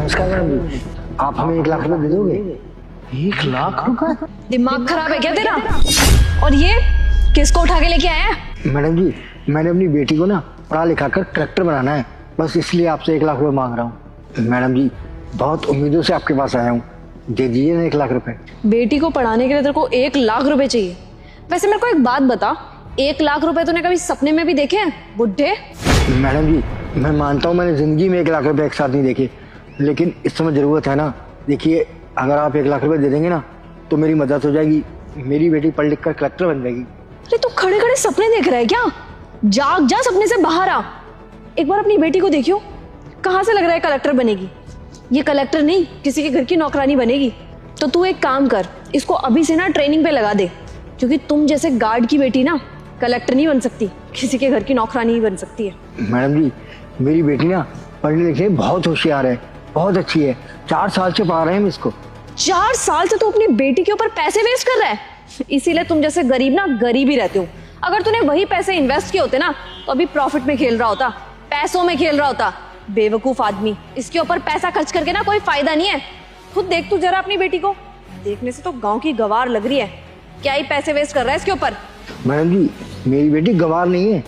नमस्कार मैडम जी, आप हमें 1 लाख रुपए दे दोगे? 1 लाख रुपए? दिमाग खराब है क्या तेरा? और ये किसको उठा के लेके आया है? मैडम जी, मैंने अपनी बेटी को ना पढ़ा लिखा कर कलेक्टर बनाना है, बस इसलिए आपसे 1 लाख रुपए मांग रहा हूँ। मैडम जी, बहुत उम्मीदों से आपके पास आया हूँ, दे दीजिए ना 1 लाख रुपए। बेटी को पढ़ाने के लिए तेरे को 1 लाख रुपए चाहिए? वैसे मेरे को एक बात बता, 1 लाख रुपए तूने कभी सपने में भी देखे हैं बुढ़े? मैडम जी, मैं मानता हूँ मैंने जिंदगी में 1 लाख रुपए एक साथ नहीं देखे, लेकिन इस समय जरूरत है ना। देखिए, अगर आप 1 लाख रुपए दे देंगे ना तो मेरी मदद हो जाएगी, मेरी बेटी पढ़ लिख कर कलेक्टर बन जाएगी। अरे तू खड़े खड़े सपने देख रहा है क्या? जाग जा, सपने से बाहर आ। एक बार अपनी बेटी को देखियो, कहाँ से लग रहा है कलेक्टर बनेगी। ये कलेक्टर नहीं, किसी के घर की नौकरानी बनेगी। तो तू एक काम कर, इसको अभी से ना ट्रेनिंग पे लगा दे, क्योंकि तुम जैसे गार्ड की बेटी ना कलेक्टर नहीं बन सकती, किसी के घर की नौकरानी ही बन सकती है। मैडम जी, मेरी बेटी ना पढ़ने लिखने में बहुत होशियार है, बहुत अच्छी है। 4 साल से पढ़ा रहे हैं हम इसको। 4 साल से तू अपनी बेटी के ऊपर पैसे वेस्ट कर रहा है, इसीलिए तुम जैसे गरीब ना गरीब ही रहते हो। अगर तूने वही पैसे इन्वेस्ट किए होते ना तो अभी प्रॉफिट में खेल रहा होता, पैसों में खेल रहा होता। बेवकूफ आदमी, इसके ऊपर पैसा खर्च करके ना कोई फायदा नहीं है। खुद देख तू जरा अपनी बेटी को, देखने से तो गांव की गवार लग रही है, क्या ही पैसे वेस्ट कर रहा है इसके ऊपर। मैडम जी, मेरी बेटी गंवार नहीं है,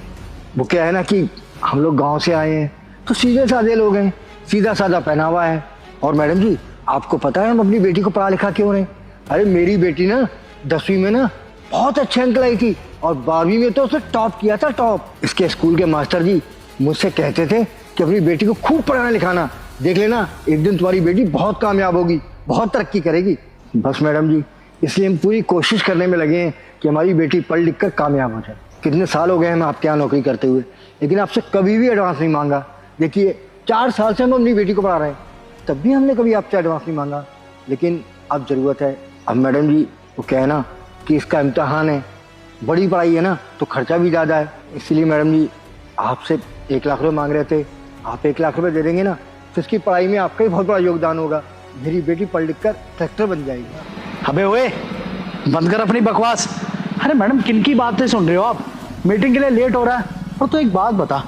वो क्या है ना कि हम लोग गांव से आए हैं तो सीधे साधे लोग हैं, सीधा साधा पहनावा है। और मैडम जी, आपको पता है हम अपनी बेटी को पढ़ा लिखा क्यों रहे? अरे मेरी बेटी ना 10वीं में ना बहुत अच्छे अंक लाई थी और 12वीं में तो उसने टॉप किया था, टॉप। इसके स्कूल के मास्टर जी मुझसे कहते थे कि अपनी बेटी को खूब पढ़ाना लिखाना, देख लेना एक दिन तुम्हारी बेटी बहुत कामयाब होगी, बहुत तरक्की करेगी। बस मैडम जी, इसलिए हम पूरी कोशिश करने में लगे हैं कि हमारी बेटी पढ़ लिख कर कामयाब हो जाए। कितने साल हो गए हम आपके यहाँ नौकरी करते हुए, लेकिन आपसे कभी भी एडवांस नहीं मांगा। देखिए, 4 साल से हम अपनी बेटी को पढ़ा रहे हैं, तब भी हमने कभी आपसे एडवांस नहीं मांगा, लेकिन अब जरूरत है। अब मैडम जी, वो क्या है ना कि इसका इम्तहान है, बड़ी पढ़ाई है ना तो खर्चा भी ज़्यादा है, इसलिए मैडम जी आपसे 1 लाख रुपये मांग रहे थे। आप 1 लाख रुपये दे देंगे ना तो इसकी पढ़ाई में आपका ही बहुत बड़ा योगदान होगा, मेरी बेटी पढ़ लिख कर कलेक्टर बन जाएगी। अबे ओए, बंद कर अपनी बकवास। अरे मैडम, किन की बातें सुन रहे हो आप? मीटिंग के लिए लेट हो रहा है। और तो एक बात बता,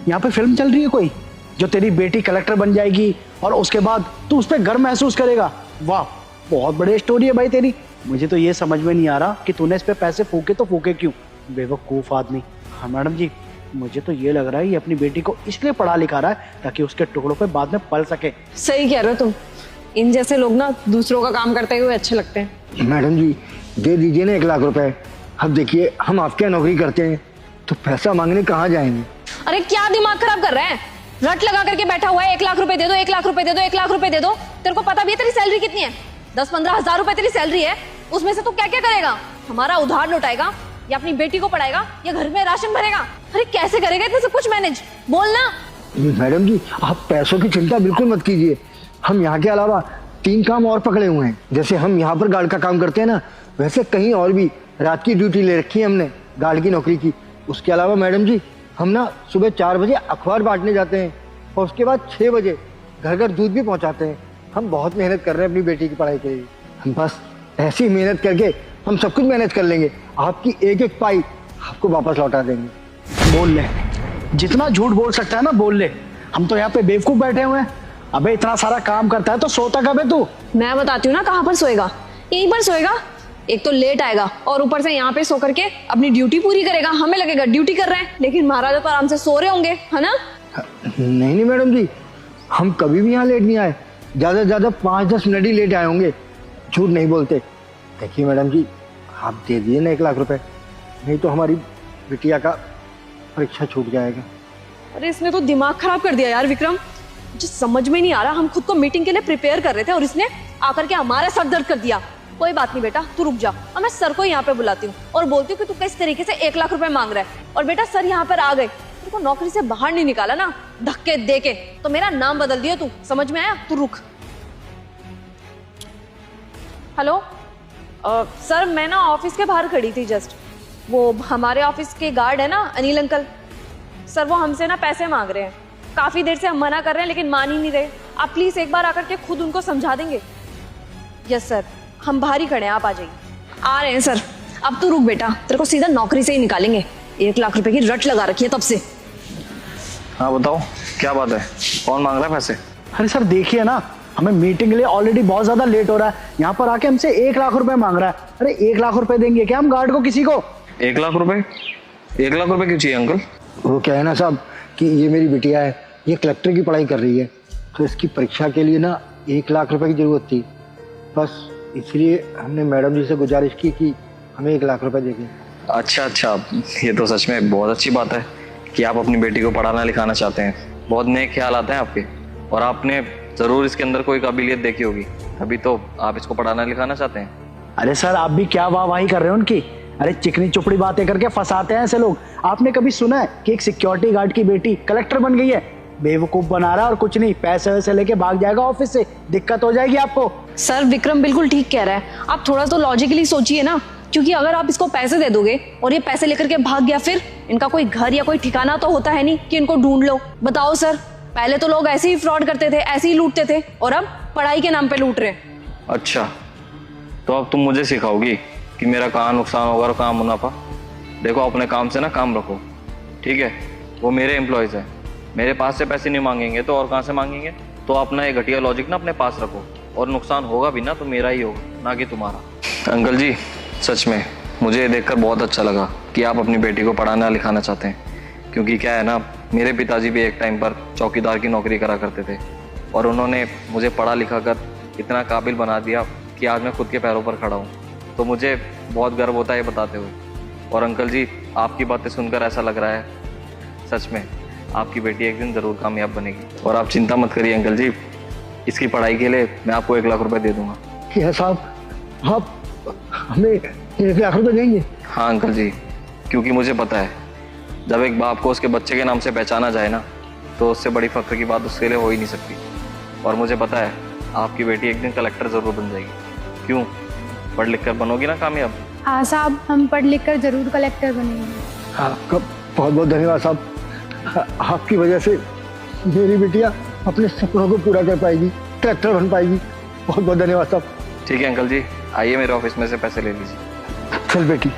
यहाँ पे फिल्म चल रही है कोई जो तेरी बेटी कलेक्टर बन जाएगी और उसके बाद तू उस पर गर्व महसूस करेगा? वाह, बहुत बड़ी स्टोरी है भाई तेरी। मुझे तो ये समझ में नहीं आ रहा कि तूने इस पे पैसे फूके तो फूके क्यों, बेवकूफ आदमी। हाँ मैडम जी, मुझे तो ये लग रहा है ये अपनी बेटी को इसलिए पढ़ा लिखा रहा है ताकि उसके टुकड़ों पे बाद में पल सके। सही कह रहे हो तुम, इन जैसे लोग ना दूसरों का काम करते हुए अच्छे लगते हैं। मैडम जी, दे दीजिए ना 1 लाख रुपए। अब देखिए, हम आपके यहाँ नौकरी करते हैं तो पैसा मांगने कहाँ जाएंगे? अरे क्या दिमाग खराब कर रहा है? रट लगा करके बैठा हुआ है, 1 लाख रुपए दे दो, 1 लाख रुपए दे दो, 1 लाख रुपए दे दो। तेरे को पता भी है तेरी सैलरी कितनी है? 10-15 हजार रुपए तेरी सैलरी है, उसमें से तू क्या क्या करेगा? हमारा उधार लौटाएगा या अपनी बेटी को पढ़ाएगा या घर में राशन भरेगा? अरे कैसे करेगा इतना सब कुछ मैनेज? बोलना। मैडम जी, आप पैसों की चिंता बिल्कुल मत कीजिए, हम यहाँ के अलावा 3 काम और पकड़े हुए हैं। जैसे हम यहाँ पर गार्ड का काम करते हैं ना, वैसे कहीं और भी रात की ड्यूटी ले रखी है हमने गार्ड की नौकरी की। उसके अलावा मैडम जी, हम ना सुबह 4 बजे अखबार बांटने जाते हैं और उसके बाद 6 बजे घर घर दूध भी पहुँचाते हैं। हम बहुत मेहनत कर रहे हैं अपनी बेटी की पढ़ाई के लिए। हम बस ऐसी मेहनत करके हम सब कुछ मैनेज कर लेंगे, आपकी एक एक पाई आपको वापस लौटा देंगे। बोल ले, जितना झूठ बोल सकता है ना बोल ले। हम तो यहाँ पे बेवकूफ बैठे हुए हैं। अबे इतना सारा काम करता है तो सोता कब है तू? मैं बताती हूँ ना कहाँ पर सोएगा, यहीं पर सोएगा। एक तो लेट आएगा और ऊपर से यहाँ पे सो करके अपनी ड्यूटी पूरी करेगा। हमें लगेगा ड्यूटी कर रहे हैं, लेकिन महाराजा तो आराम से सो रहे होंगे, है ना? नहीं मैडम जी, हम कभी भी यहाँ लेट नहीं आए, ज़्यादा से ज़्यादा 5-10 मिनट ही लेट आए होंगे, झूठ नहीं बोलते। देखिए मैडम जी, आप दे दिए ना 1 लाख रुपए, नहीं तो हमारी बिटिया का परीक्षा छूट जाएगा। अरे इसने तो दिमाग खराब कर दिया यार विक्रम, मुझे समझ में नहीं आ रहा। हम खुद को मीटिंग के लिए प्रिपेयर कर रहे थे और इसने आकर के हमारा सर दर्द कर दिया। कोई बात नहीं बेटा, तू रुक जा और मैं सर को यहाँ पे बुलाती हूँ और बोलती हूँ कि तू किस तरीके से 1 लाख रुपए मांग रहा है। और बेटा सर यहाँ पर आ गए, तेरे को नौकरी से बाहर नहीं निकाला ना धक्के दे के, तो मेरा नाम बदल दिया तू, समझ में आया? तू रुक। हेलो सर, मैं ना ऑफिस के बाहर खड़ी थी जस्ट। वो हमारे ऑफिस के गार्ड है ना अनिल अंकल, सर वो हमसे ना पैसे मांग रहे हैं। काफी देर से हम मना कर रहे हैं लेकिन मान ही नहीं रहे। आप प्लीज एक बार आकर के खुद उनको समझा देंगे? यस सर, हम बाहर ही खड़े हैं, आप आ जाइए। आ रहे हैं सर। अब तू रुक बेटा, तेरे को सीधा नौकरी से ही निकालेंगे। 1 लाख रुपए की रट लगा रखी है तब से। हाँ बताओ, क्या बात है? कौन मांग रहा है पैसे? अरे सर देखिए ना, हमें मीटिंग के लिए ऑलरेडी बहुत ज्यादा लेट हो रहा है, यहाँ पर आके हमसे 1 लाख रुपए मांग रहा है। अरे 1 लाख रुपए देंगे क्या हम गार्ड को किसी को? 1 लाख रुपए? 1 लाख रुपए क्यों चाहिए अंकल? वो क्या है ना साहब कि ये मेरी बिटिया है, ये कलेक्टर की पढ़ाई कर रही है, तो इसकी परीक्षा के लिए ना 1 लाख रुपए की जरूरत थी। बस इसलिए हमने मैडम जी से गुजारिश की कि हमें 1 लाख रुपए देंगे। अच्छा, ये तो सच में बहुत अच्छी बात है कि आप अपनी बेटी को पढ़ाना लिखाना चाहते हैं। बहुत नेक ख्याल आते हैं आपके, और आपने जरूर इसके अंदर कोई काबिलियत देखी होगी, तभी तो आप इसको पढ़ाना लिखाना चाहते हैं। अरे सर आप भी क्या वाहवाही कर रहे हो उनकी? अरे चिकनी चुपड़ी बातें करके फंसाते हैं ऐसे लोग। आपने कभी सुना है कि एक सिक्योरिटी गार्ड की बेटी कलेक्टर बन गई है? बेवकूफ बना रहा है और कुछ नहीं, पैसे वैसे लेके भाग जाएगा ऑफिस से, दिक्कत हो जाएगी आपको। सर विक्रम बिल्कुल ठीक कह रहा है, आप थोड़ा तो लॉजिकली सोचिए ना, क्योंकि अगर आप इसको पैसे दे दोगे और ये पैसे लेकर के भाग गया, फिर इनका कोई घर या कोई ठिकाना तो होता है नहीं कि इनको ढूंढ लो। बताओ सर, पहले तो लोग ऐसे ही फ्रॉड करते थे, ऐसे ही लूटते थे, और अब पढ़ाई के नाम पे लूट रहे हैं। अच्छा, तो अब तुम मुझे सिखाओगी कि मेरा कहाँ नुकसान होगा और कहाँ मुनाफा? देखो अपने काम से ना काम रखो, ठीक है? वो मेरे एम्प्लॉयज़ हैं, मेरे पास से पैसे नहीं मांगेंगे तो और कहाँ से मांगेंगे? तो अपना ये घटिया लॉजिक ना अपने पास रखो, और नुकसान होगा भी ना तो मेरा ही होगा, ना कि तुम्हारा। अंकल जी सच में मुझे ये देखकर बहुत अच्छा लगा कि आप अपनी बेटी को पढ़ाना लिखाना चाहते हैं, क्योंकि क्या है ना, मेरे पिताजी भी एक टाइम पर चौकीदार की नौकरी करा करते थे, और उन्होंने मुझे पढ़ा लिखा कर इतना काबिल बना दिया कि आज मैं खुद के पैरों पर खड़ा हूँ। तो मुझे बहुत गर्व होता है ये बताते हुए। और अंकल जी आपकी बातें सुनकर ऐसा लग रहा है सच में आपकी बेटी एक दिन ज़रूर कामयाब बनेगी। और आप चिंता मत करिए अंकल जी, इसकी पढ़ाई के लिए मैं आपको 1 लाख रुपए दे दूंगा। क्या साहब आप हमें 1 लाख रुपए देंगे? हाँ अंकल जी, क्योंकि मुझे पता है जब एक बाप को उसके बच्चे के नाम से पहचाना जाए ना, तो उससे बड़ी फख्र की बात उसके लिए हो ही नहीं सकती। और मुझे पता है आपकी बेटी एक दिन कलेक्टर ज़रूर बन जाएगी। क्यों, पढ़ लिख कर बनोगी ना कामयाब? हाँ साहब, हम पढ़ लिख कर जरूर कलेक्टर बनेंगे। आपका बहुत बहुत धन्यवाद साहब, आपकी वजह से मेरी बिटिया अपने सपनों को पूरा कर पाएगी, कलेक्टर बन पाएगी। बहुत बहुत धन्यवाद साहब। ठीक है अंकल जी, आइए मेरे ऑफिस में से पैसे ले लीजिए। चल बेटी।